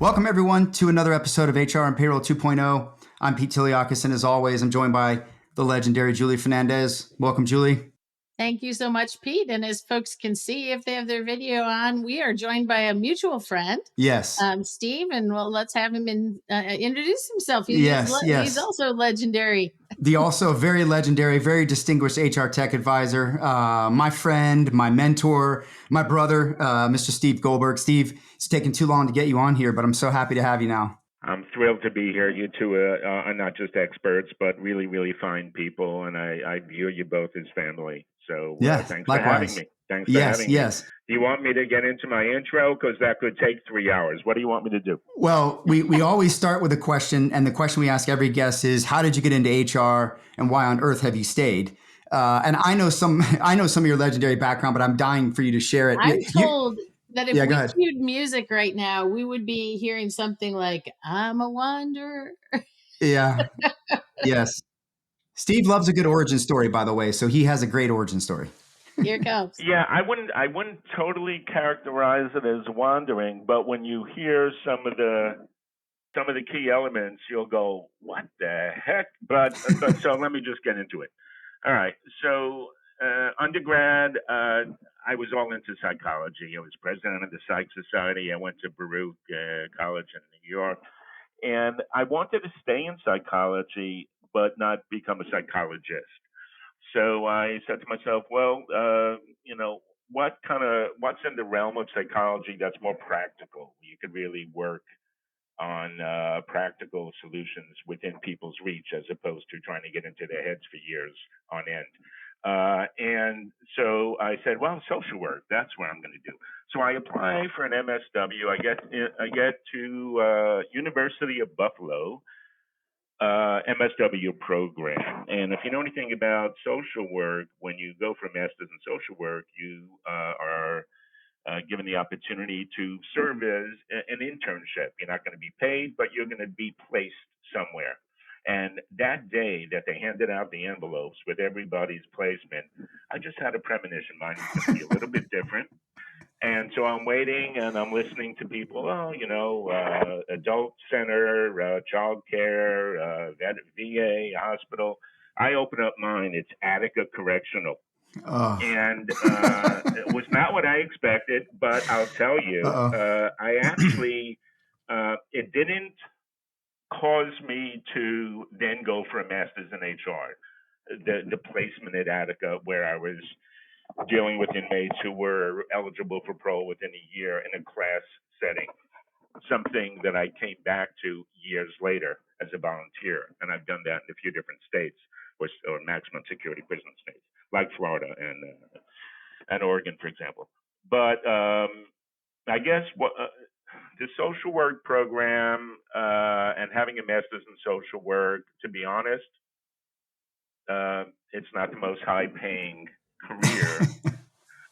Welcome, everyone, to another episode of HR and Payroll 2.0. I'm Pete Tiliakis, and as always, I'm joined by the legendary Julie Fernandez. Welcome, Julie. Thank you so much, Pete. And as folks can see, if they have their video on, we are joined by a mutual friend. Yes. Steve, and let's have him introduce himself. Yes. He's also legendary. The also very legendary, very distinguished HR tech advisor, my friend, my mentor, my brother, Mr. Steve Goldberg. Steve, it's taken too long to get you on here, but I'm so happy to have you now. I'm thrilled to be here. You two are not just experts, but really, really fine people, and I view you both as family. So thanks for having me. Thanks for having me. Do you want me to get into my intro? Because that could take 3 hours. What do you want me to do? Well, we always start with a question, and the question we ask every guest is, how did you get into HR, and why on earth have you stayed? And I know some of your legendary background, but I'm dying for you to share it. I'm told that if we cued music right now, we would be hearing something like, I'm a wanderer. Yeah. Yes. Steve loves a good origin story, by the way, so he has a great origin story. Here it comes. Yeah, I wouldn't totally characterize it as wandering, but when you hear some of the key elements, you'll go, "What the heck?" But so let me just get into it. All right. So undergrad, I was all into psychology. I was president of the Psych Society. I went to Baruch College in New York, and I wanted to stay in psychology, but not become a psychologist. So I said to myself, well, what's in the realm of psychology that's more practical? You could really work on practical solutions within people's reach as opposed to trying to get into their heads for years on end. And so I said, well, social work, that's what I'm going to do. So I apply for an MSW. I get to University of Buffalo MSW program. And if you know anything about social work, when you go for a master's in social work, you are given the opportunity to serve as an internship. You're not going to be paid, but you're going to be placed somewhere. And that day that they handed out the envelopes with everybody's placement, I just had a premonition. Mine was going to be a little bit different. And so I'm waiting and I'm listening to people, adult center, child care, VA, hospital. I open up mine, it's Attica Correctional. Oh. And it was not what I expected, but I'll tell you, I actually, it didn't cause me to then go for a master's in HR. The placement at Attica, where I was dealing with inmates who were eligible for parole within a year in a class setting, something that I came back to years later as a volunteer. And I've done that in a few different states, or maximum security prison states, like Florida and Oregon, for example. But I guess the social work program and having a master's in social work, to be honest, it's not the most high-paying career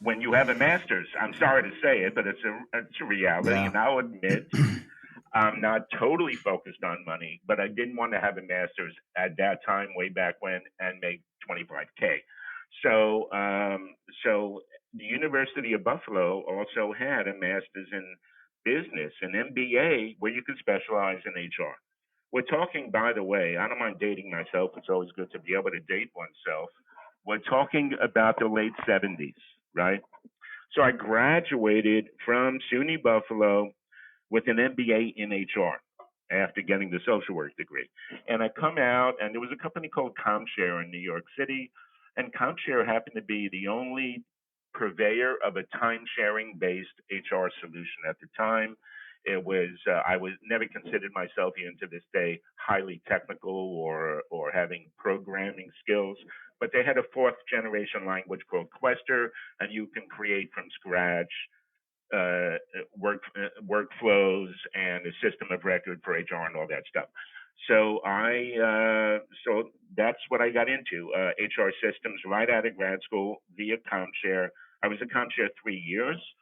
when you have a master's. I'm sorry to say it, but it's a reality. Yeah. And I'll admit I'm not totally focused on money, but I didn't want to have a master's at that time, way back when, and make $25K. So the University of Buffalo also had a master's in business, an MBA, where you could specialize in HR. We're talking, by the way, I don't mind dating myself. It's always good to be able to date oneself. We're talking about the late 70s, right? So I graduated from SUNY Buffalo with an MBA in HR after getting the social work degree. And I come out, and there was a company called ComShare in New York City, and ComShare happened to be the only purveyor of a time-sharing based HR solution at the time. It was I was never considered myself, even to this day, highly technical or having programming skills, but they had a fourth generation language called Quester, and you can create from scratch workflows and a system of record for HR and all that stuff. So so that's what I got into, HR systems right out of grad school via ComShare. I was at ComShare 3 years.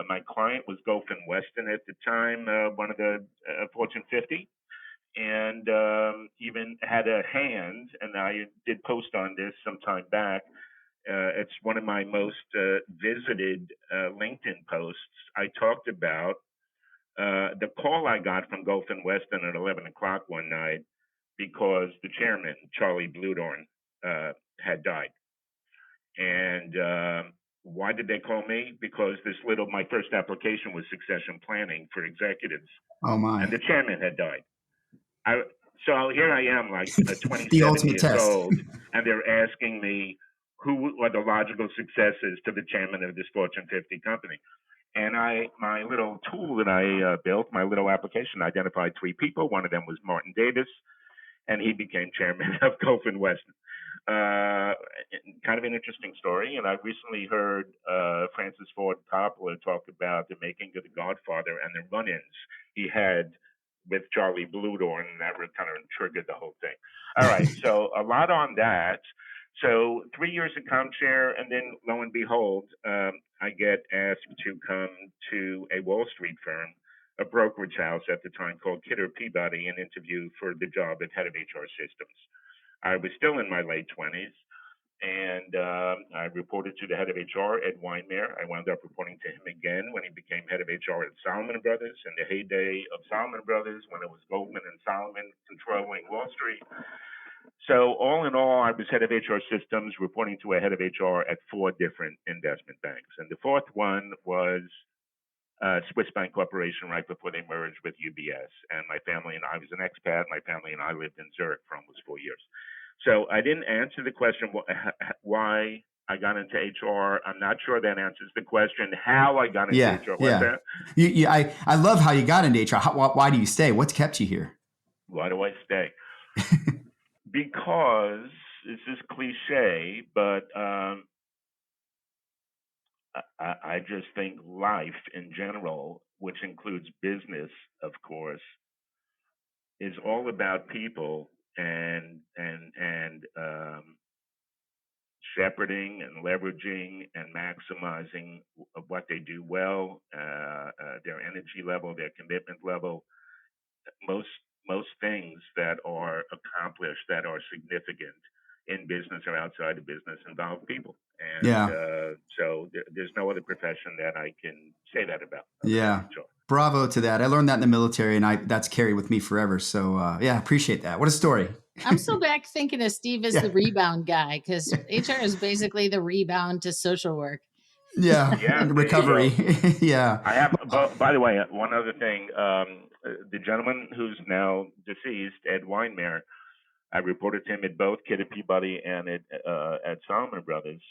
My client was Gulf and Weston at the time, one of the Fortune 50, and even had a hand, and I did post on this some time back. It's one of my most visited LinkedIn posts. I talked about the call I got from Gulf and Weston at 11 o'clock one night because the chairman, Charlie Bludorn, had died. And why did they call me? Because my first application was succession planning for executives. Oh my! And the chairman had died. So here I am, like The 27 ultimate years test. old, and they're asking me who are the logical successors to the chairman of this Fortune 50 company. And my little tool that I built, my little application, identified 3 people. One of them was Martin Davis, and he became chairman of Gulf and Weston. Kind of an interesting story. And I recently heard Francis Ford Coppola talk about the making of The Godfather and the run-ins he had with Charlie Bludorn, and that kind of triggered the whole thing. All right, so a lot on that. So 3 years at ComChair, and then lo and behold, I get asked to come to a Wall Street firm, a brokerage house at the time called Kidder Peabody, and interview for the job at head of HR systems. I was still in my late 20s, and I reported to the head of HR, Ed Weinmeier. I wound up reporting to him again when he became head of HR at Salomon Brothers in the heyday of Salomon Brothers, when it was Goldman and Salomon controlling Wall Street. So all in all, I was head of HR systems, reporting to a head of HR at 4 different investment banks. And the 4th one was Swiss Bank Corporation right before they merged with UBS. And my family and I was an expat. My family and I lived in Zurich for almost 4 years. So I didn't answer the question why I got into HR. I'm not sure that answers the question how I got into HR. What's that? I love how you got into HR. Why do you stay? What's kept you here? Why do I stay? Because this is cliche, but I just think life in general, which includes business, of course, is all about people and shepherding and leveraging and maximizing what they do well, their energy level, their commitment level. Most things that are accomplished, that are significant in business or outside of business, involve people. And so there's no other profession that I can say that about. Yeah. Bravo to that. I learned that in the military, and that's carried with me forever. So appreciate that. What a story. I'm still back thinking of Steve as the rebound guy, because HR is basically the rebound to social work. Yeah. Recovery. Yeah. I have, by the way, one other thing. The gentleman who's now deceased, Ed Weinmeier, I reported to him at both Kidder Peabody and at Salomon Brothers.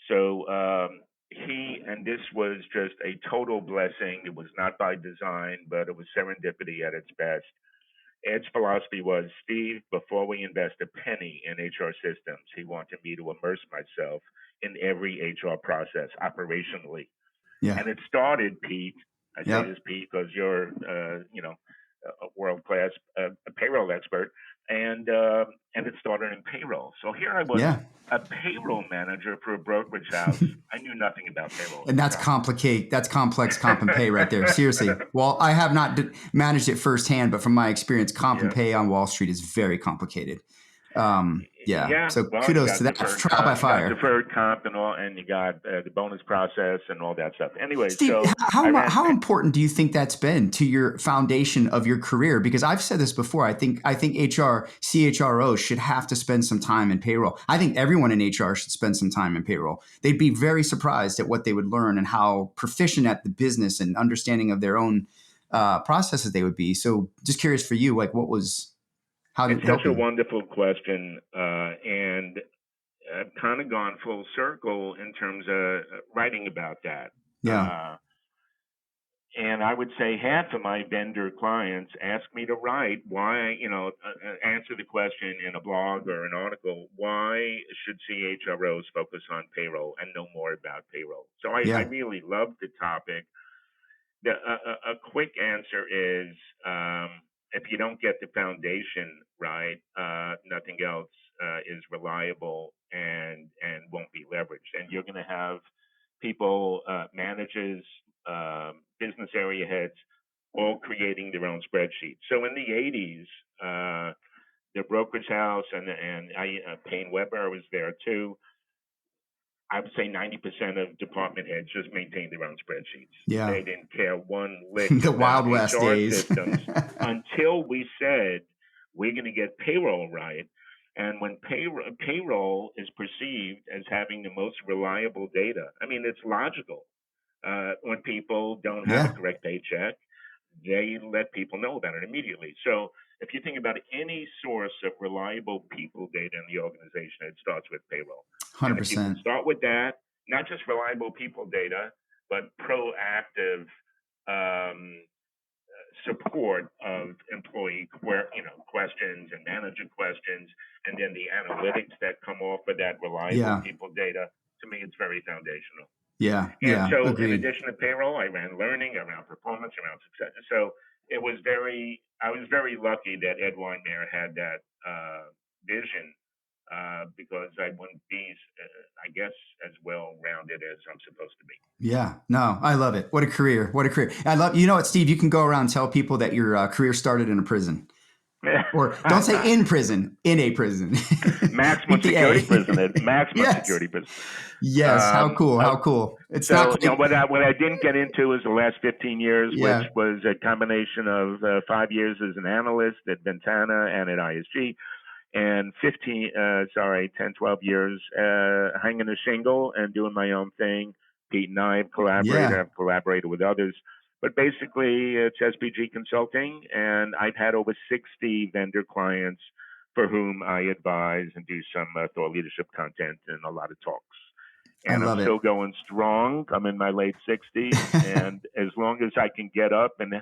So and this was just a total blessing. It was not by design, but it was serendipity at its best. Ed's philosophy was, Steve, before we invest a penny in HR systems, he wanted me to immerse myself in every HR process operationally. Yeah. And it started, Pete. I say this, Pete, because you're, a world-class payroll expert, and it started in payroll. So here I was, a payroll manager for a brokerage house. I knew nothing about payroll. And that's complex comp and pay right there. Seriously. Well, I have not managed it firsthand, but from my experience, comp and pay on Wall Street is very complicated. So kudos to that. Trial by fire. You got deferred comp and all, and you got the bonus process and all that stuff. Anyway, Steve, so how important do you think that's been to your foundation of your career? Because I've said this before. I think HR CHROs should have to spend some time in payroll. I think everyone in HR should spend some time in payroll. They'd be very surprised at what they would learn and how proficient at the business and understanding of their own processes they would be. So, just curious for you, like it's such a wonderful question, and I've kind of gone full circle in terms of writing about that. And I would say half of my vendor clients ask me to write answer the question in a blog or an article, why should CHROs focus on payroll and know more about payroll? So I really love the topic. A quick answer is, if you don't get the foundation right, nothing else is reliable and won't be leveraged. And you're going to have people, managers, business area heads, all creating their own spreadsheets. So in the 80s, the brokerage house and Payne Weber was there too. I would say 90% of department heads just maintained their own spreadsheets. Yeah. They didn't care one lick The about Wild West HR days. systems until we said we're going to get payroll right. And when payroll is perceived as having the most reliable data, I mean, it's logical. When people don't have a Yeah. correct paycheck, they let people know about it immediately. So if you think about any source of reliable people data in the organization, it starts with payroll. And if you can 100%. start with that, not just reliable people data, but proactive um, support of employee questions and manager questions, and then the analytics that come off of that reliable Yeah. people data, to me, it's very foundational. Yeah. And Yeah. so, in Agreed. addition to payroll, I ran learning around performance, around success. So I was very lucky that Ed Weinmeier had that vision because I wouldn't be, I guess, as well rounded as I'm supposed to be. Yeah, no, I love it. What a career. What a career. I love, you know what, Steve, you can go around and tell people that your career started in a prison. Or don't say in prison, in a prison. Maximum Keep the security A. prison. Maximum Yes. security prison. Yes. How cool. How cool. It's not So, quite, what I didn't get into is the last 15 years, which yeah. was a combination of 5 years as an analyst at Ventana and at ISG, and 10, 12 years hanging a shingle and doing my own thing. Pete and I have collaborated. Yeah. I've collaborated with others. But basically, it's SPG Consulting, and I've had over 60 vendor clients for whom I advise and do some thought leadership content and a lot of talks. I And I'm love it. still going strong. I'm in my late 60s, and as long as I can get up and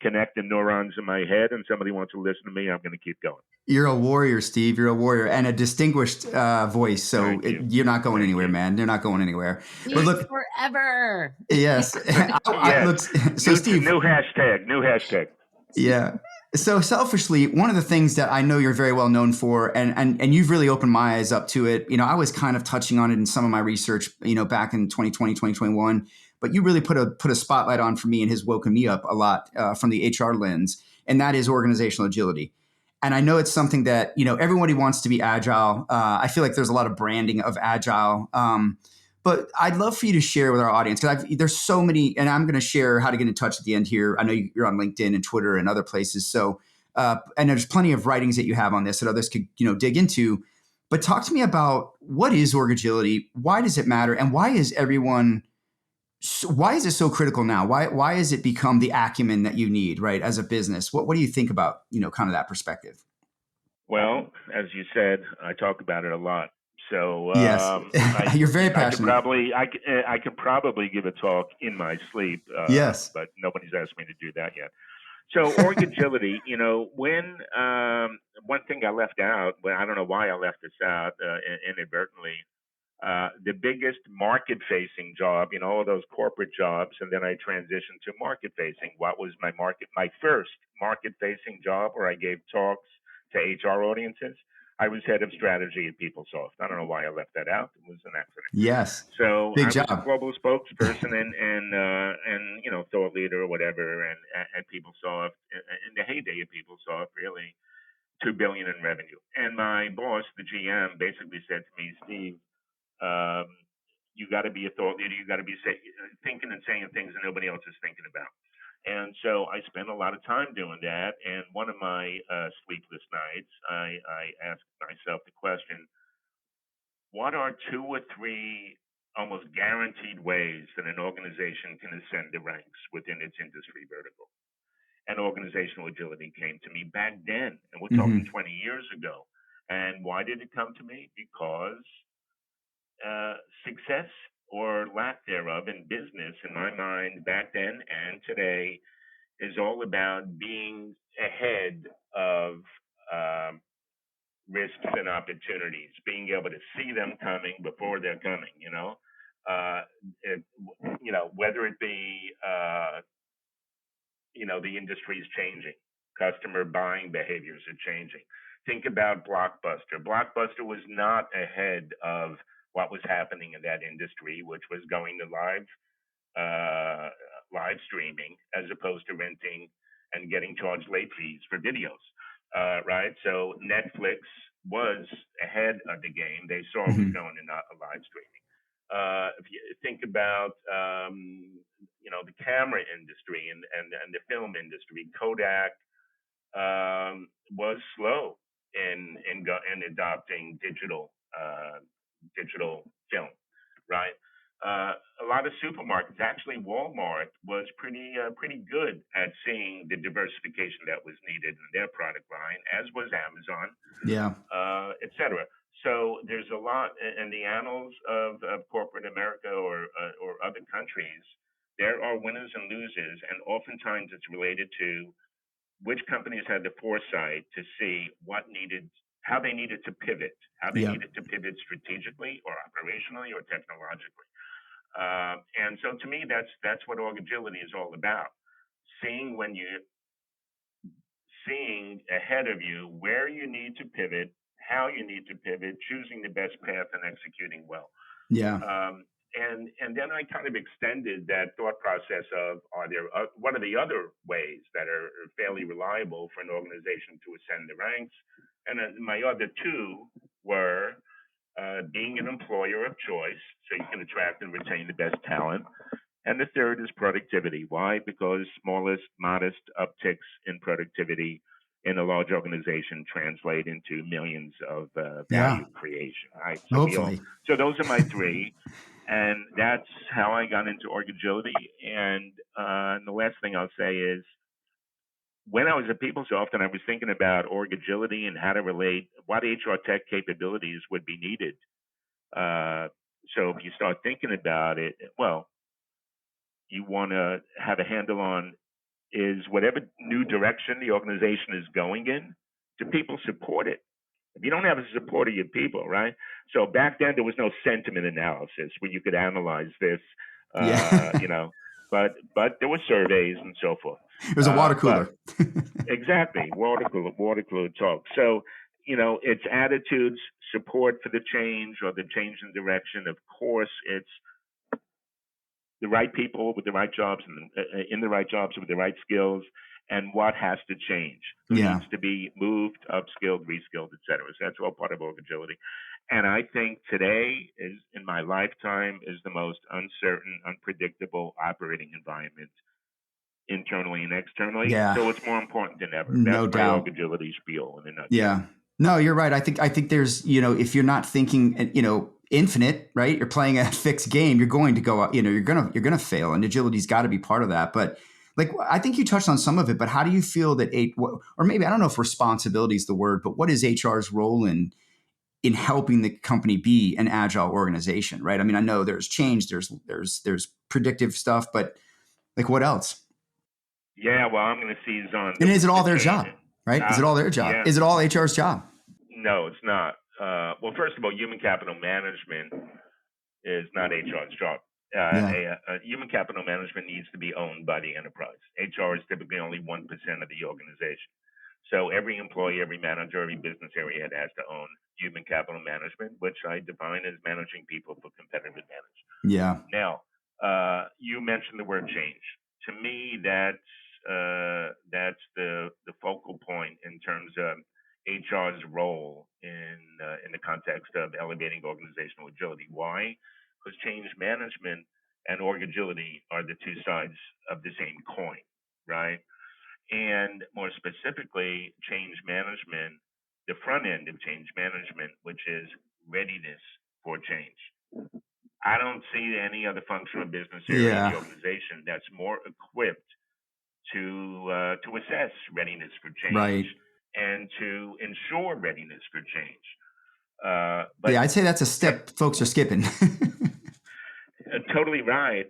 connect the neurons in my head and somebody wants to listen to me, I'm going to keep going. You're a warrior, Steve. You're a warrior and a distinguished voice. So you're not going anywhere, man. You're not going anywhere. But look, forever. Yes. Yes. So Steve, new hashtag. yeah. So selfishly, one of the things that I know you're very well known for, and you've really opened my eyes up to it. You know, I was kind of touching on it in some of my research, you know, back in 2020, 2021, but you really put a spotlight on for me and has woken me up a lot from the HR lens, and that is organizational agility. And I know it's something that, you know, everybody wants to be agile. I feel like there's a lot of branding of agile. But I'd love for you to share with our audience, because there's so many, and I'm going to share how to get in touch at the end here. I know you're on LinkedIn and Twitter and other places. So, and there's plenty of writings that you have on this that others could, you know, dig into. But talk to me about, what is org agility? Why does it matter? And why is it so critical now? Why has it become the acumen that you need, right, as a business? What do you think about, you know, kind of that perspective? Well, as you said, I talk about it a lot. So Yes, you're very I passionate. could probably give a talk in my sleep. Yes, but nobody's asked me to do that yet. So org agility, you know, when one thing I left out, but I don't know why I left this out inadvertently. The biggest market-facing job, you know, all those corporate jobs, and then I transitioned to market-facing. What was my first market-facing job, where I gave talks to HR audiences? I was head of strategy at PeopleSoft. I don't know why I left that out. It was an accident. yes, So big I was a job. global spokesperson and you know, thought leader or whatever, and at PeopleSoft in the heyday of PeopleSoft, really $2 billion in revenue. And my boss, the GM, basically said to me, Steve, you got to be a thought leader. You got to be thinking and saying things that nobody else is thinking about. And so I spent a lot of time doing that. And one of my sleepless nights, I asked myself the question, what are 2 or 3 almost guaranteed ways that an organization can ascend the ranks within its industry vertical? And organizational agility came to me back then. And we're talking 20 years ago. And why did it come to me? Because success or lack thereof in business, in my mind, back then and today, is all about being ahead of risks and opportunities, being able to see them coming before they're coming. Whether it be the industry is changing, customer buying behaviors are changing. Think about Blockbuster. Blockbuster was not ahead of what was happening in that industry, which was going to live streaming as opposed to renting and getting charged late fees for videos, right? So Netflix was ahead of the game. They saw it was going to live streaming. If you think about, the camera industry and the film industry, Kodak was slow in adopting digital film, right? A lot of supermarkets, actually Walmart, was pretty good at seeing the diversification that was needed in their product line, as was Amazon, Yeah. et cetera. So there's a lot in the annals of corporate America or other countries. There are winners and losers, and oftentimes it's related to which companies had the foresight to see how they needed to pivot, Yeah. strategically or operationally or technologically. And so to me, that's what org agility is all about. Seeing seeing ahead of you where you need to pivot, how you need to pivot, choosing the best path, and executing well. Yeah. And then I kind of extended that thought process of what are the other ways that are fairly reliable for an organization to ascend the ranks? And then my other two were being an employer of choice, so you can attract and retain the best talent. And the third is productivity. Why? Because smallest, modest upticks in productivity in a large organization translate into millions of value creation. Right. Hopefully. So those are my three, and that's how I got into org agility. And the last thing I'll say is, when I was at PeopleSoft and I was thinking about org agility and how to relate what HR tech capabilities would be needed. So if you start thinking about it, well, you want to have a handle on is whatever new direction the organization is going in, do people support it? If you don't have a support of your people, right? So back then there was no sentiment analysis where you could analyze this, but there were surveys and so forth. It was a water cooler. Exactly, water cooler talk. So, it's attitudes, support for the change or the change in direction. Of course, it's the right people with the right jobs and in the right jobs with the right skills, and what has to change. Who needs to be moved, upskilled, reskilled, et cetera. So that's all part of org agility. And I think today in my lifetime, is the most uncertain, unpredictable operating environment, internally and externally. Yeah. So it's more important than ever. No That's doubt. my org agility spiel in a nutshell. Yeah. No, you're right. I think there's, if you're not thinking, infinite, right? You're playing a fixed game. You're going to go out, you're going to fail, and agility's got to be part of that. But I think you touched on some of it, but how do you feel that or maybe, I don't know if responsibility is the word, but what is HR's role in helping the company be an agile organization, right? I mean, I know there's change, there's predictive stuff, but what else? Yeah, well, I'm going to seize on. And is it all their job, right? Is it all their job? Yeah. Is it all HR's job? No, it's not. Well, first of all, human capital management is not HR's job. Human capital management needs to be owned by the enterprise. HR is typically only 1% of the organization. So every employee, every manager, every business area head has to own human capital management, which I define as managing people for competitive advantage. Yeah. Now, you mentioned the word change. To me, that's the focal point in terms of HR's role in the context of elevating organizational agility. Why? Because change management and org agility are the two sides of the same coin, right? And more specifically, change management, the front end of change management, which is readiness for change. I don't see any other functional business area in the organization that's more equipped to assess readiness for change, right, and to ensure readiness for change. But I'd say that's a step folks are skipping. Totally right.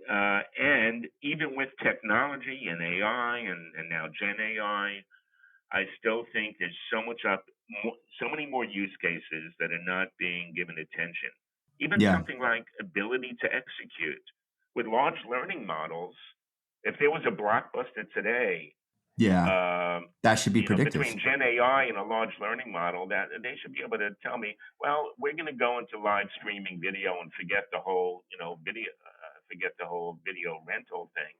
And even with technology and AI and now Gen AI, I still think there's so many more use cases that are not being given attention. Even something like ability to execute. With large learning models, if there was a blockbuster today, that should be predictive. Between Gen AI and a large learning model, that they should be able to tell me, well, we're going to go into live streaming video and forget the whole, video rental thing.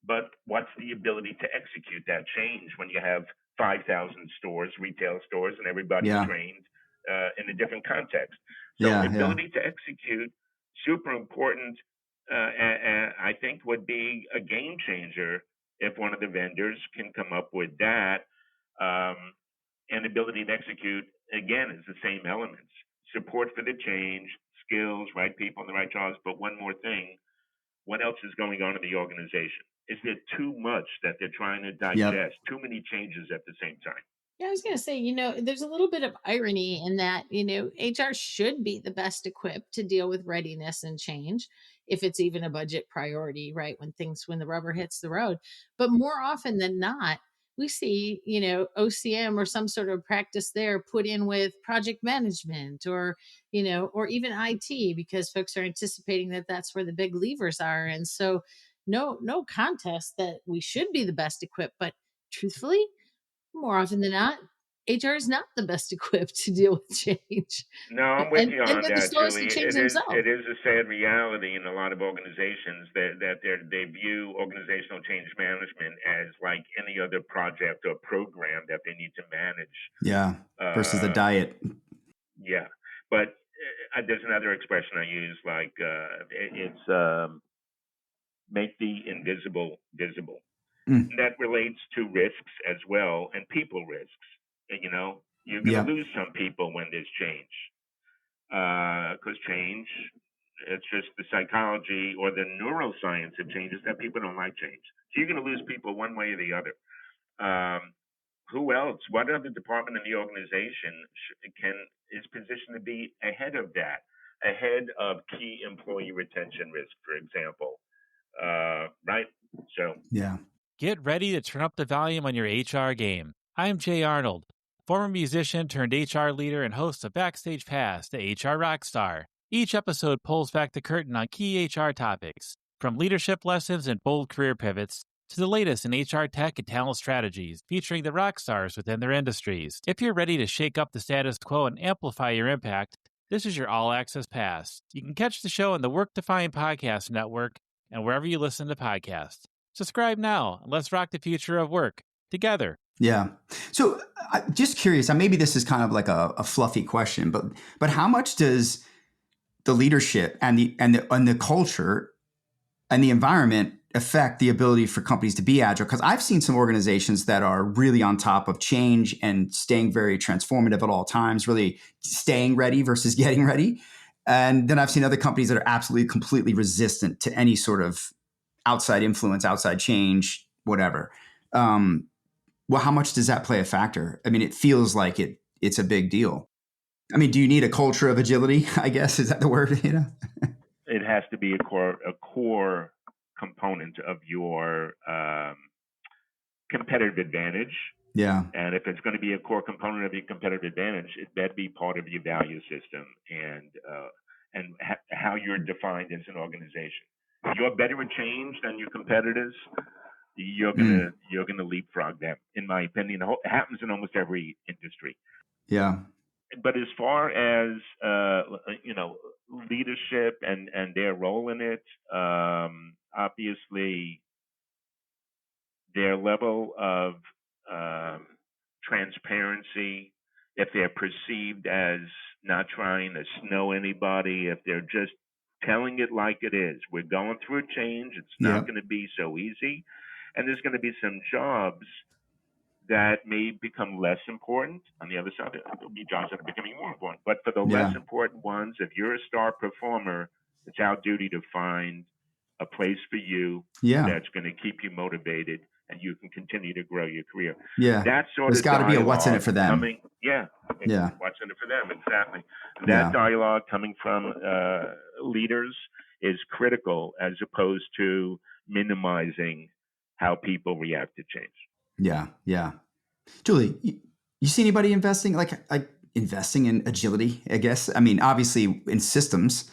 But what's the ability to execute that change when you have 5,000 stores, retail stores, and everybody's trained in a different context? So Yeah. Yeah. ability to execute, super important. And I think would be a game changer if one of the vendors can come up with that. Um, and ability to execute, again, is the same elements: support for the change, skills, right people in the right jobs. But one more thing: what else is going on in the organization? Is there too much that they're trying to Yep. digest? Too many changes at the same time? Yeah, I was going to say, there's a little bit of irony in that, HR should be the best equipped to deal with readiness and change if it's even a budget priority, right? When the rubber hits the road. But more often than not, we see, OCM or some sort of practice there put in with project management or even IT because folks are anticipating that that's where the big levers are. And so, no contest that we should be the best equipped, but truthfully, more often than not, HR is not the best equipped to deal with change. No, I'm with you And on they're the that, slowest to Julie. change It themselves. is a sad reality in a lot of organizations that they view organizational change management as like any other project or program that they need to manage. Yeah. Versus the Uh, diet. yeah, but there's another expression I use, like it's make the invisible visible. Mm. That relates to risks as well, and people risks. You're going to Yeah. lose some people when there's change, because change, it's just the psychology or the neuroscience of change is that people don't like change. So you're going to lose people one way or the other. Um, who else? What other department in the organization can is positioned to be ahead of that, ahead of key employee retention risk, for example? Right. So Yeah. Get ready to turn up the volume on your HR game. I'm Jay Arnold, former musician turned HR leader and host of Backstage Pass, the HR Rockstar. Each episode pulls back the curtain on key HR topics, from leadership lessons and bold career pivots to the latest in HR tech and talent strategies, featuring the rock stars within their industries. If you're ready to shake up the status quo and amplify your impact, this is your all-access pass. You can catch the show on the Work Defined Podcast Network and wherever you listen to podcasts. Subscribe now and let's rock the future of work together. Yeah. So just curious, maybe this is kind of like a fluffy question, but how much does the leadership and the culture and the environment affect the ability for companies to be agile? Because I've seen some organizations that are really on top of change and staying very transformative at all times, really staying ready versus getting ready. And then I've seen other companies that are absolutely completely resistant to any sort of outside influence, outside change, whatever. Well, how much does that play a factor? I mean, it feels like it's a big deal. I mean, do you need a culture of agility? I guess, is that the word? it has to be a core component of your competitive advantage. Yeah. And if it's going to be a core component of your competitive advantage, it better be part of your value system and how you're defined as an organization. If you're better at change than your competitors, you're gonna leapfrog them. In my opinion, it happens in almost every industry. Yeah. But as far as leadership and their role in it, obviously their level of transparency, if they're perceived as not trying to snow anybody, if they're just telling it like it is, we're going through a change, it's not Yep. going to be so easy, and there's going to be some jobs that may become less important. On the other side, there'll be jobs that are becoming more important. But for the less Yeah. important ones, if you're a star performer, it's our duty to find a place for you Yeah. that's going to keep you motivated and you can continue to grow your career. Yeah. That sort There's of got to be a what's in it dialogue for them. coming, Yeah. what's in it for them, exactly. Yeah. That dialogue coming from leaders is critical as opposed to minimizing how people react to change. Yeah. Yeah. Julie, you see anybody investing like investing in agility? I guess. I mean, obviously in systems,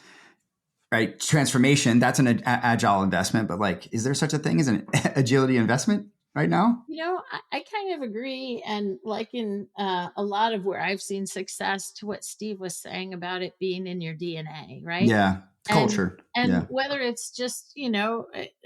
right? Transformation, that's an agile investment, but like, is there such a thing as an agility investment right now? I kind of agree and liken a lot of where I've seen success to what Steve was saying about it being in your DNA, right? Yeah. and Culture. and Yeah. whether it's just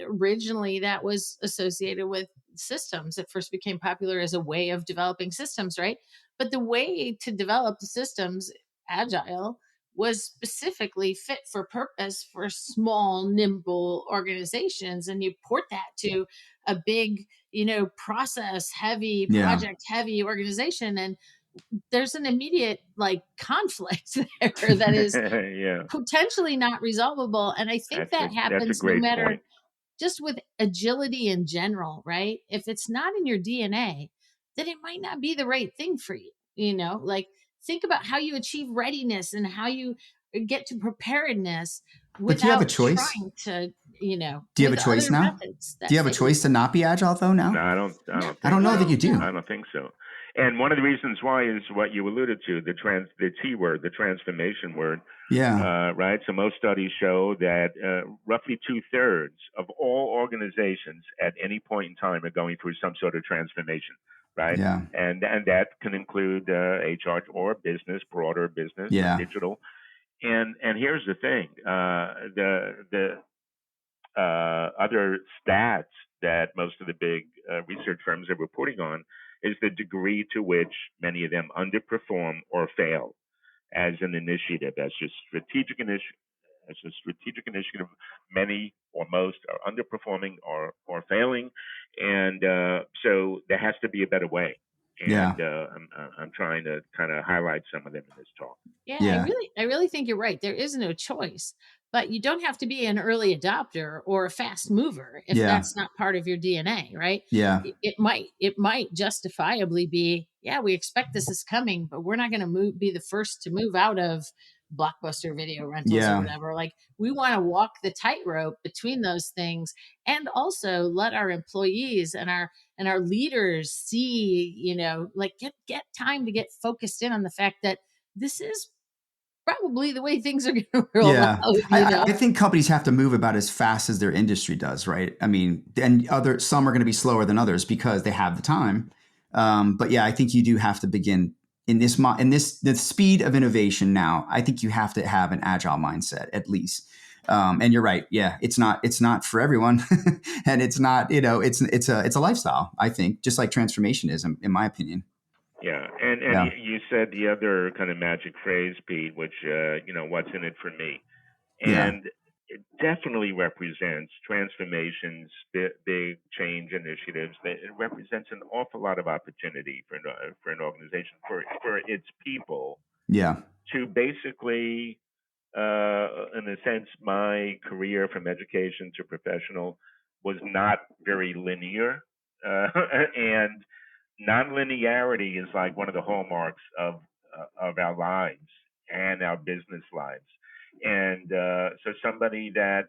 originally that was associated with systems. It first became popular as a way of developing systems, right? But the way to develop the systems, agile, was specifically fit for purpose for small, nimble organizations. And you port that to a big, process heavy, Yeah. project heavy organization. And there's an immediate like conflict there that is Yeah, potentially not resolvable. And I think that that's a happens no great matter point. just with agility in general, right? If it's not in your DNA, then it might not be the right thing for you. Like think about how you achieve readiness and how you get to preparedness But do you have a without choice? trying to, Do you have with a choice other now? methods Do that you have a fit you. choice to not be agile though No, now? I No, don't I don't think know that so. you do. I don't think so. And one of the reasons why is what you alluded to, the T word, the transformation word, Yeah. right? So most studies show that roughly 2/3 of all organizations at any point in time are going through some sort of transformation, right? Yeah. And that can include HR or business, broader business or Yeah. digital. And here's the thing, the other stats that most of the big research firms are reporting on is the degree to which many of them underperform or fail as an initiative, as a strategic initiative. Many or most are underperforming or failing, and so there has to be a better way. Yeah. And I'm trying to kind of highlight some of them in this talk. Yeah, I Yeah. really I really think you're right. There is no choice. But you don't have to be an early adopter or a fast mover if Yeah. that's not part of your DNA, right? Yeah. It might justifiably be, yeah, we expect this is coming, but we're not going to be the first to move out of blockbuster video rentals or Yeah. whatever. Like we want to walk the tightrope between those things and also let our employees and our leaders see, like get time to get focused in on the fact that this is probably the way things are gonna roll out, Yeah. I think companies have to move about as fast as their industry does, right? I mean, and some are going to be slower than others because they have the time. But yeah, I think you do have to begin in the speed of innovation now. I think you have to have an agile mindset at least. And you're right. Yeah, it's not for everyone, and it's not. It's a lifestyle. I think just like transformation is, in my opinion. Yeah, and Yeah. you said the other kind of magic phrase, Pete, which what's in it for me, Yeah. and it definitely represents transformations, big change initiatives. It represents an awful lot of opportunity for an organization, for its people Yeah. to basically, in a sense, my career from education to professional was not very linear, and nonlinearity is like one of the hallmarks of our lives and our business lives. And so somebody that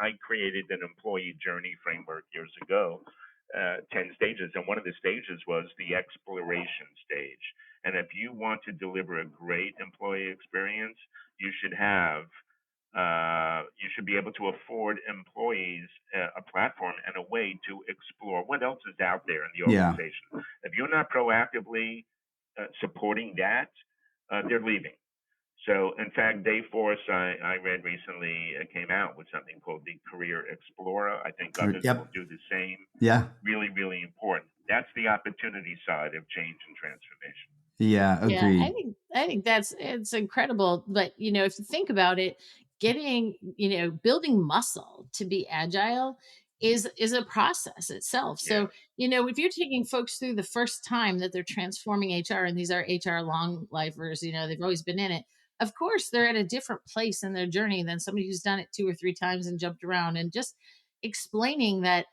I created an employee journey framework years ago, 10 stages. And one of the stages was the exploration stage. And if you want to deliver a great employee experience, you should have you should be able to afford employees a platform and a way to explore what else is out there in the Yeah. organization. If you're not proactively supporting that, they're leaving. So, in fact, Dave Force, I read recently, came out with something called the Career Explorer. I think others will Yep. do the same. Yeah. Really, really important. That's the opportunity side of change and transformation. Yeah. Yeah, I Agreed. think I think that's it's incredible. But if you think about it, building muscle to be agile is a process itself. Yeah, So, if you're taking folks through the first time that they're transforming HR, and these are HR long lifers, they've always been in it. Of course, they're at a different place in their journey than somebody who's done it two or three times and jumped around. And just explaining that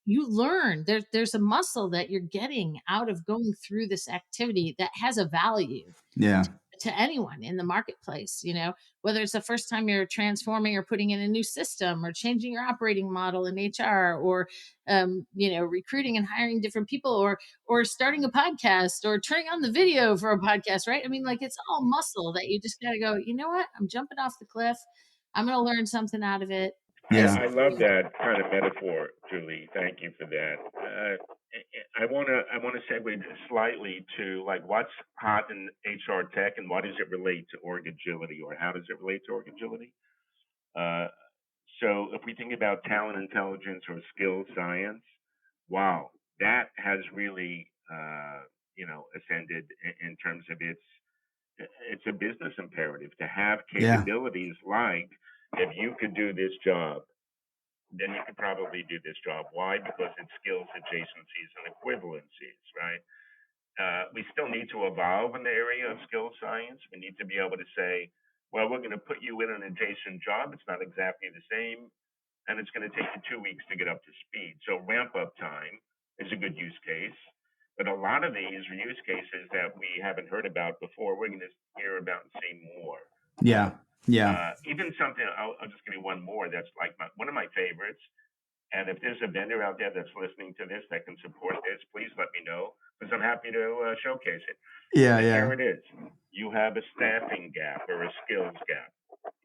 you learn there's a muscle that you're getting out of going through this activity that has a value Yeah. to anyone in the marketplace, whether it's the first time you're transforming or putting in a new system or changing your operating model in HR or recruiting and hiring different people or starting a podcast or turning on the video for a podcast, right? I mean, like it's all muscle that you just got to go, you know what, I'm jumping off the cliff, I'm going to learn something out of it. This Yeah. I love that kind of metaphor, Julie. Thank you for that. I want to segue slightly to like what's hot in HR tech and what does it relate to org agility, or how does it relate to org agility? Uh, so if we think about talent intelligence or skill science, wow, that has really ascended in terms of it's a business imperative to have Yeah. capabilities like, if you could do this job, then you could probably do this job. Why? Because it's skills adjacencies and equivalencies, right? We still need to evolve in the area of skill science. We need to be able to say, well, we're going to put you in an adjacent job. It's not exactly the same, and it's going to take you 2 weeks to get up to speed. So ramp up time is a good use case. But a lot of these use cases that we haven't heard about before, we're going to hear about and see more. Yeah. Yeah. Even something, I'll just give you one more that's like one of my favorites. And if there's a vendor out there that's listening to this that can support this, please let me know, because I'm happy to showcase it. Yeah. And Yeah. here it is. You have a staffing gap or a skills gap.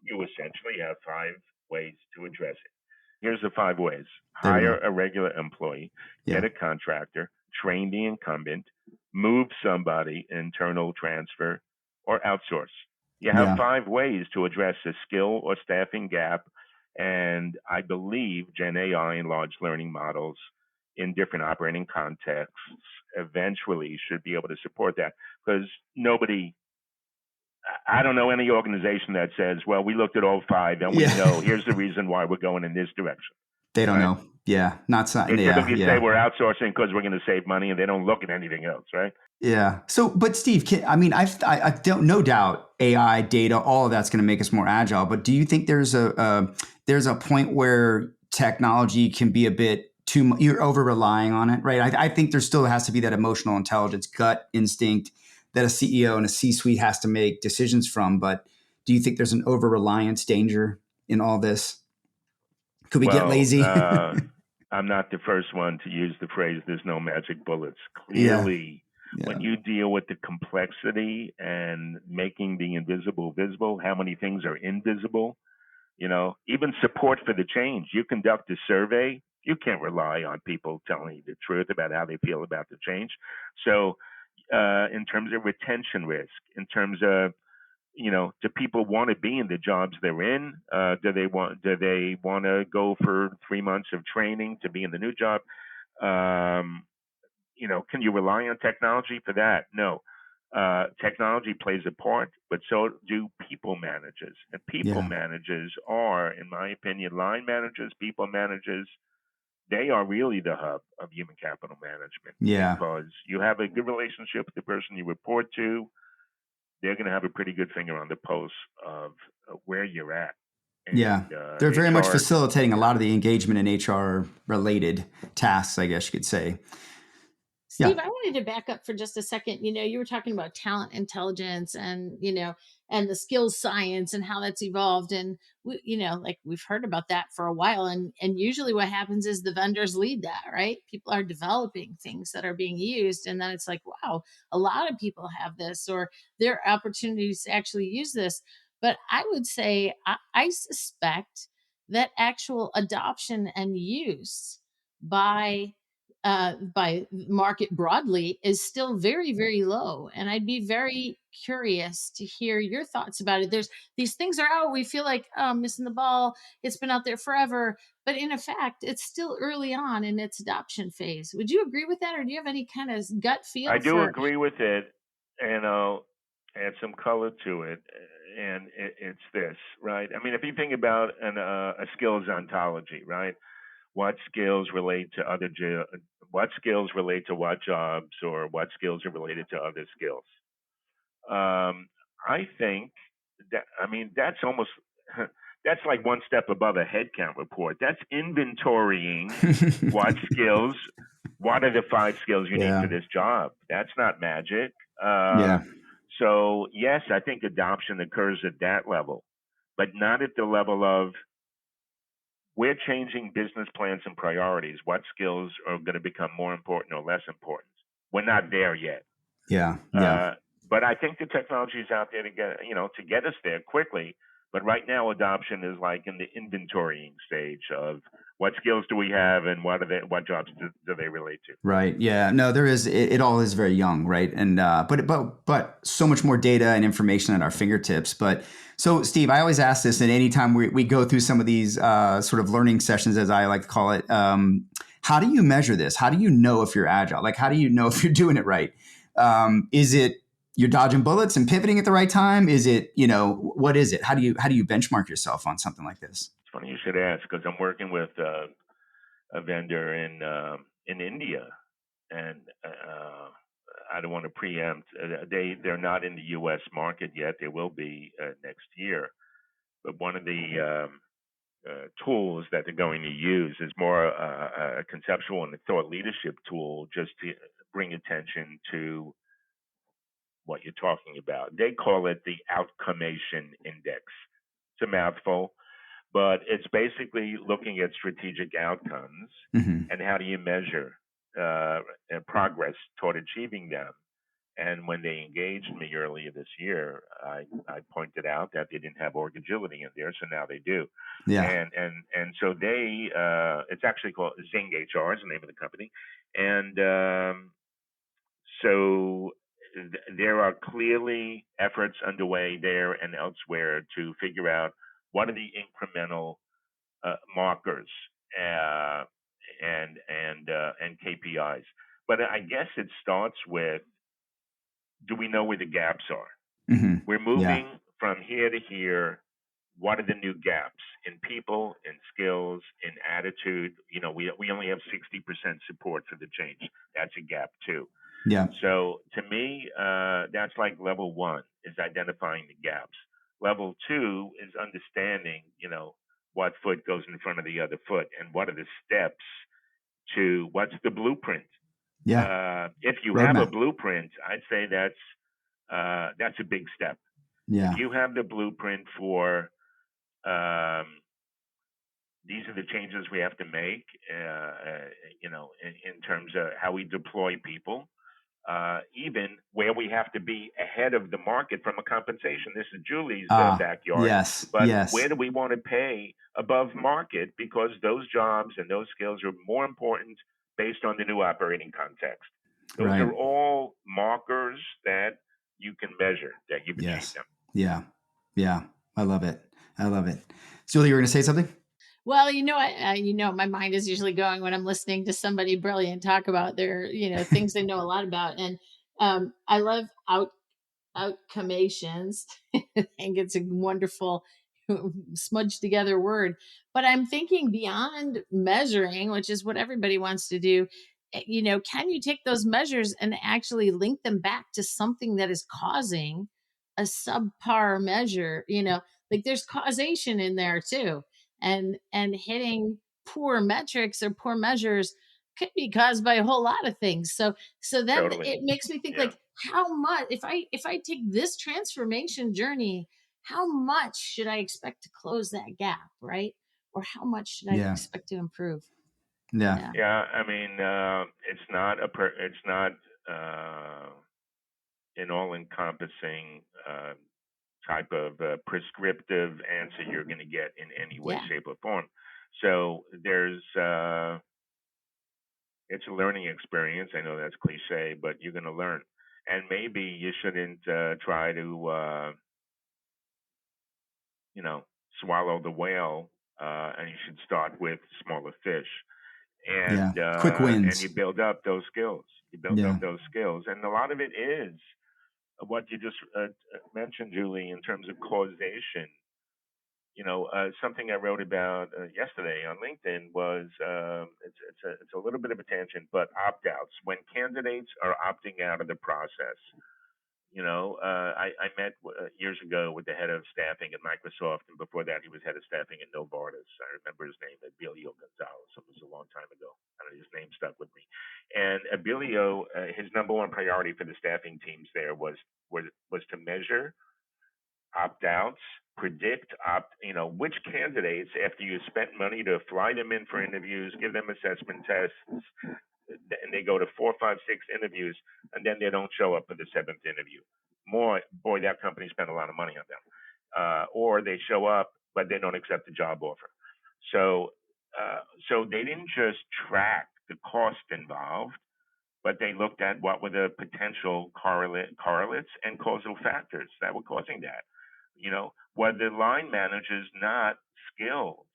You essentially have 5 ways to address it. Here's the 5 ways. There we Hire go. a regular employee, Yeah. get a contractor, train the incumbent, move somebody, internal transfer, or outsource. You have Yeah. 5 ways to address a skill or staffing gap. And I believe Gen AI and large learning models in different operating contexts eventually should be able to support that, because I don't know any organization that says, well, we looked at all 5 and we Yeah. know here's the reason why we're going in this direction. They don't Right. know. Yeah. Not so, They yeah. typically Yeah. say we're outsourcing because we're going to save money, and they don't look at anything else, right? Yeah. So, but Steve, I don't, no doubt AI, data, all of that's going to make us more agile. But do you think there's a point where technology can be a bit too, you're over relying on it, right? I think there still has to be that emotional intelligence, gut instinct that a CEO and a C-suite has to make decisions from. But do you think there's an over reliance danger in all this? Could we get lazy? I'm not the first one to use the phrase, there's no magic bullets. Yeah. Clearly, Yeah. when you deal with the complexity and making the invisible visible, how many things are invisible, even support for the change. You conduct a survey, you can't rely on people telling you the truth about how they feel about the change. So in terms of retention risk, in terms of, do people want to be in the jobs they're in? Do they want to go for 3 months of training to be in the new job? Can you rely on technology for that? No. Technology plays a part, but so do people managers. And people Yeah. managers are, in my opinion, line managers, people managers. They are really the hub of human capital management. Yeah. Because you have a good relationship with the person you report to, they're going to have a pretty good finger on the pulse of where you're at. And, Yeah. They're very much HR facilitating a lot of the engagement in HR related tasks, I guess you could say. Steve, Yeah. I wanted to back up for just a second. You were talking about talent intelligence and, and the skills science and how that's evolved. And, like we've heard about that for a while. And usually what happens is the vendors lead that, right? People are developing things that are being used. And then it's like, wow, a lot of people have this, or there are opportunities to actually use this. But I would say, I suspect that actual adoption and use by market broadly is still very, very low. And I'd be very curious to hear your thoughts about it. There's these things are out. We feel like, oh, missing the ball. It's been out there forever. But in fact, it's still early on in its adoption phase. Would you agree with that? Or do you have any kind of gut I feel do for agree with it, and I'll add some color to it. And it's this, right? I mean, if you think about a skills ontology, right? What skills relate to what skills relate to what jobs, or what skills are related to other skills? I think that's almost that's like one step above a headcount report. That's inventorying what skills, what are the 5 skills you need for this job. That's not magic. Yeah. So yes, I think adoption occurs at that level, but not at the level of, we're changing business plans and priorities. What skills are going to become more important or less important? We're not there yet. Yeah. Yeah. But I think the technology is out there to get us there quickly. But right now, adoption is like in the inventorying stage of what skills do we have and what jobs do they relate to? Right. Yeah. No, there is. It all is very young, right? And but so much more data and information at our fingertips. But so, Steve, I always ask this, and anytime we go through some of these sort of learning sessions, as I like to call it, how do you measure this? How do you know if you're agile? Like, how do you know if you're doing it right? Is it you're dodging bullets and pivoting at the right time? Is it, what is it? How do you benchmark yourself on something like this? It's funny you should ask, because I'm working with a vendor in India, and I don't want to preempt. They're not in the U.S. market yet. They will be next year. But one of the tools that they're going to use is more a conceptual and a thought leadership tool, just to bring attention to what you're talking about. They call it the outcomation index. It's a mouthful, but it's basically looking at strategic outcomes and how do you measure progress toward achieving them. And when they engaged me earlier this year, I pointed out that they didn't have org agility in there, so now they do. Yeah. And so they, it's actually called Zing HR is the name of the company, and so there are clearly efforts underway there and elsewhere to figure out what are the incremental markers and KPIs. But I guess it starts with, do we know where the gaps are? We're moving from here to here. What are the new gaps in people, in skills, in attitude? We only have 60% support for the change. That's a gap too. Yeah. So to me, that's like level one, is identifying the gaps. Level two is understanding, what foot goes in front of the other foot, and what are the steps to what's the blueprint. Yeah. If you have a blueprint, I'd say that's a big step. Yeah. If you have the blueprint for these are the changes we have to make, in terms of how we deploy people, even where we have to be ahead of the market from a compensation. This is Julie's backyard. Yes. But yes. where do we want to pay above market? Because those jobs and those skills are more important based on the new operating context. Those Right. are all markers that you can measure, that you've achieved Yes. them. Yeah. Yeah. I love it. Julie, you were going to say something? Well, my mind is usually going when I'm listening to somebody brilliant talk about their, things they know a lot about. And I love outcomations. I think it's a wonderful smudged together word. But I'm thinking beyond measuring, which is what everybody wants to do. Can you take those measures and actually link them back to something that is causing a subpar measure? Like there's causation in there too, and hitting poor metrics or poor measures could be caused by a whole lot of things. So then Totally. it makes me think, Yeah. like, how much, if I take this transformation journey, how much should I expect to close that gap, right? Or how much should I expect to improve? Yeah. Yeah, I mean, it's not an all-encompassing type of prescriptive answer you're going to get in any way, Yeah. shape, or form. So there's it's a learning experience. I know that's cliche, but you're going to learn. And maybe you shouldn't try to swallow the whale, and you should start with smaller fish. And Quick wins. and you build up those skills. And a lot of it is what you just mentioned, Julie, in terms of causation. Something I wrote about yesterday on LinkedIn was it's a little bit of a tangent, but opt-outs. When candidates are opting out of the process, I met years ago with the head of staffing at Microsoft, and before that, he was head of staffing at Novartis. I remember his name, Abilio Gonzalez. It was a long time ago. His name stuck with me. And Abilio, his number one priority for the staffing teams there was to measure opt-outs, predict which candidates, after you spent money to fly them in for interviews, give them assessment tests, and they go to 4, 5, 6 interviews, and then they don't show up for the 7th interview. Boy, that company spent a lot of money on them. Or they show up, but they don't accept the job offer. So they didn't just track the cost involved, but they looked at what were the potential correlates and causal factors that were causing that. Were the line managers not skilled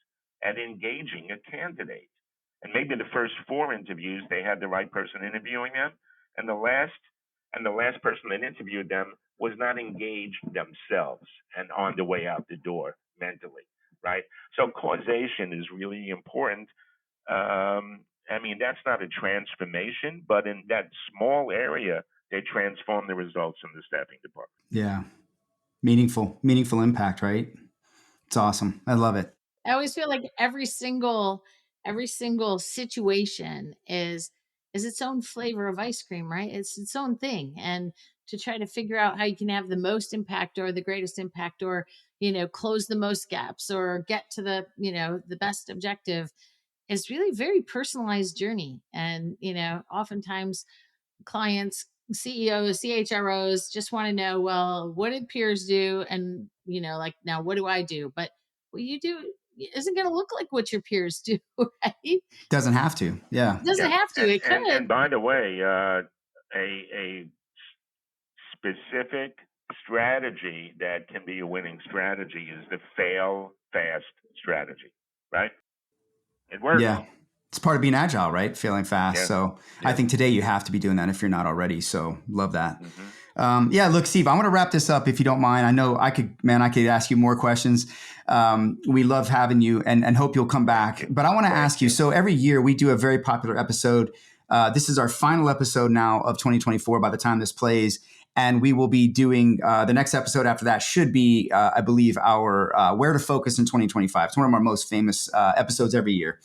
at engaging a candidate? And maybe the first 4 interviews, they had the right person interviewing them. And the last and the last person that interviewed them was not engaged themselves and on the way out the door mentally, right? So causation is really important. I mean, that's not a transformation, but in that small area, they transform the results in the staffing department. Yeah. Meaningful impact, right? It's awesome. I love it. I always feel like every single situation is its own flavor of ice cream, right? It's its own thing. And to try to figure out how you can have the most impact or the greatest impact or, close the most gaps or get to the best objective is really very personalized journey. And, oftentimes clients, CEOs, CHROs just want to know, well, what did peers do? And, like, now what do I do? But what you do isn't going to look like what your peers do, right? It Doesn't have to. Yeah. doesn't Yeah, have to. It and could. by the way, a specific strategy that can be a winning strategy is the fail fast strategy, right? It works. Yeah. It's part of being agile, right? Failing fast. Yeah. So Yeah. I think today you have to be doing that if you're not already. So love that. Mm-hmm. Yeah, look, Steve, I want to wrap this up if you don't mind. I know I could ask you more questions. We love having you and hope you'll come back. But I want to ask you, so every year we do a very popular episode. This is our final episode now of 2024 by the time this plays. And we will be doing the next episode after that should be, I believe, our Where to Focus in 2025. It's one of our most famous episodes every year.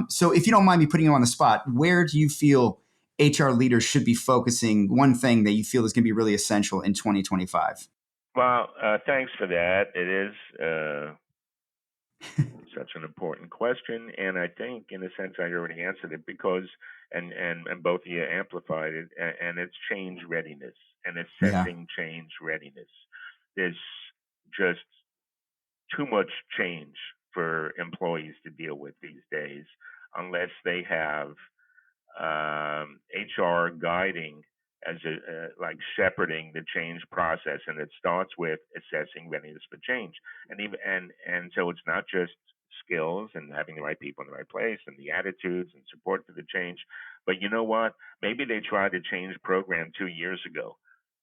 So if you don't mind me putting you on the spot, where do you feel HR leaders should be focusing, one thing that you feel is going to be really essential in 2025? Well, thanks for that. It is such an important question, and I think, in a sense, I already answered it because, and both of you amplified it, and it's change readiness and assessing change readiness. There's just too much change for employees to deal with these days unless they have HR guiding as like shepherding the change process, and it starts with assessing readiness for change, and so it's not just skills and having the right people in the right place and the attitudes and support for the change, but you know what? Maybe they tried a change program 2 years ago,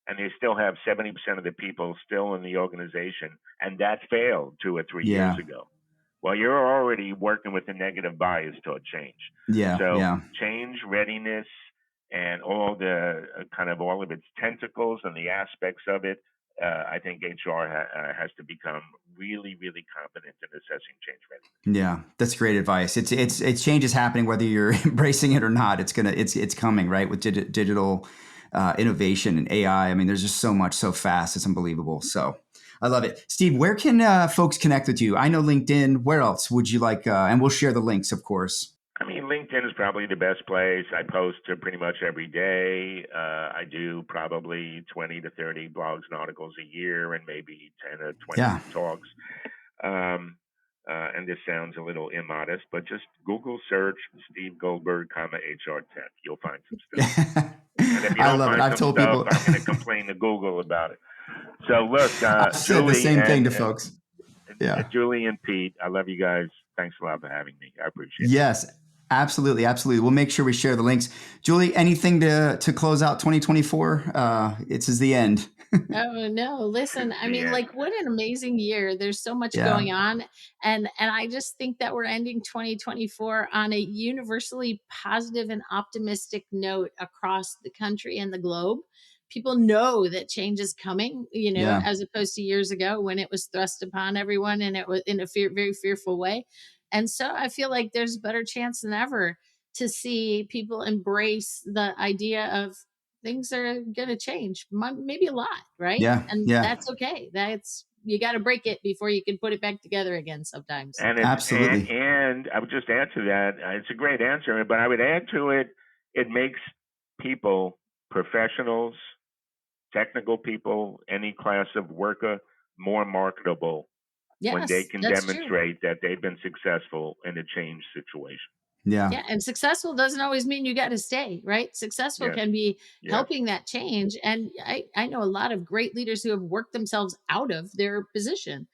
and they still have 70% of the people still in the organization, and that failed 2 or 3 years ago. Well, you're already working with a negative bias toward change. So change readiness and all the all of its tentacles and the aspects of it, I think HR has to become really, really competent in assessing change readiness. Yeah, that's great advice. It's change is happening whether you're embracing it or not. It's coming, right, with digital innovation and AI. I mean, there's just so much so fast. It's unbelievable. So I love it. Steve, where can folks connect with you? I know LinkedIn. Where else would you like? And we'll share the links, of course. I mean, LinkedIn is probably the best place. I post pretty much every day. I do probably 20 to 30 blogs and articles a year and maybe 10 or 20 talks. And this sounds a little immodest, but just Google search Steve Goldberg, HR Tech. You'll find some stuff. And if you don't find I've told people I'm going to complain to Google about it. So look, I've said the same thing to folks. Julie and Pete, I love you guys. Thanks a lot for having me. I appreciate it. Yes, absolutely. We'll make sure we share the links. Julie, anything to close out 2024? It's the end. Oh no, listen, I mean, like, what an amazing year. There's so much going on. And I just think that we're ending 2024 on a universally positive and optimistic note across the country and the globe. People know that change is coming, as opposed to years ago when it was thrust upon everyone and it was in a very fearful way. And so I feel like there's a better chance than ever to see people embrace the idea of things are going to change, maybe a lot, right? And that's okay. You got to break it before you can put it back together again sometimes. And absolutely. And I would just add to that, it's a great answer, but I would add to it, it makes people, professionals, technical people, any class of worker, more marketable when they can demonstrate that they've been successful in a change situation. Yeah. And successful doesn't always mean you got to stay, right? Successful can be helping that change. And I know a lot of great leaders who have worked themselves out of their position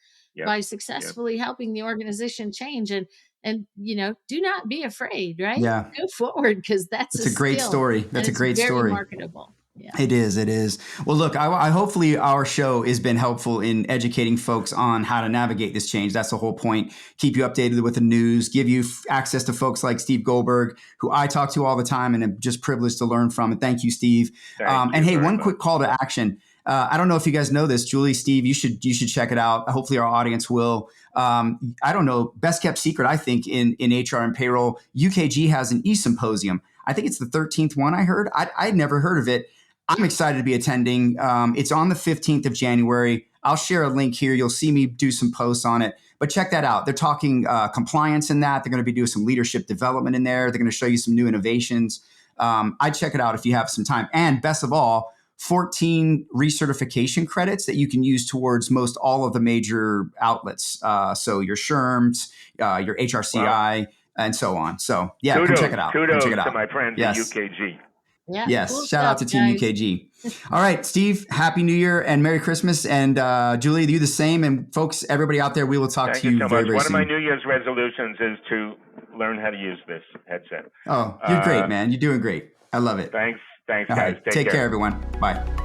by successfully helping the organization change. And do not be afraid, right? Yeah. Go forward, because that's a great story. That's a great story. Marketable. Yeah. It is. It is. Well, look, I hopefully our show has been helpful in educating folks on how to navigate this change. That's the whole point. Keep you updated with the news, give you access to folks like Steve Goldberg, who I talk to all the time and am just privileged to learn from. And thank you, Steve. Thank you and hey, very one much. quick call to action. I don't know if you guys know this, Julie, Steve, you should check it out. Hopefully our audience will. I don't know, best kept secret, I think, in HR and payroll, UKG has an E-symposium. I think it's the 13th one I heard. I'd never heard of it. I'm excited to be attending. It's on the 15th of January. I'll share a link here. You'll see me do some posts on it. But check that out. They're talking compliance in that. They're going to be doing some leadership development in there. They're going to show you some new innovations. I'd check it out if you have some time. And best of all, 14 recertification credits that you can use towards most all of the major outlets. So your SHRMs, your HRCI, and so on. So yeah, come check it out. Kudos check it out. to my friends at UKG. Yeah, yes. cool Shout out to Team guys. UKG. All right, Steve, Happy New Year and Merry Christmas. And Julie, you the same. And folks, everybody out there, we will talk to you so very, much. very One soon. of my New Year's resolutions is to learn how to use this headset. Oh, you're great, man. You're doing great. I love it. Thanks, All guys. right. Take care, everyone. Bye.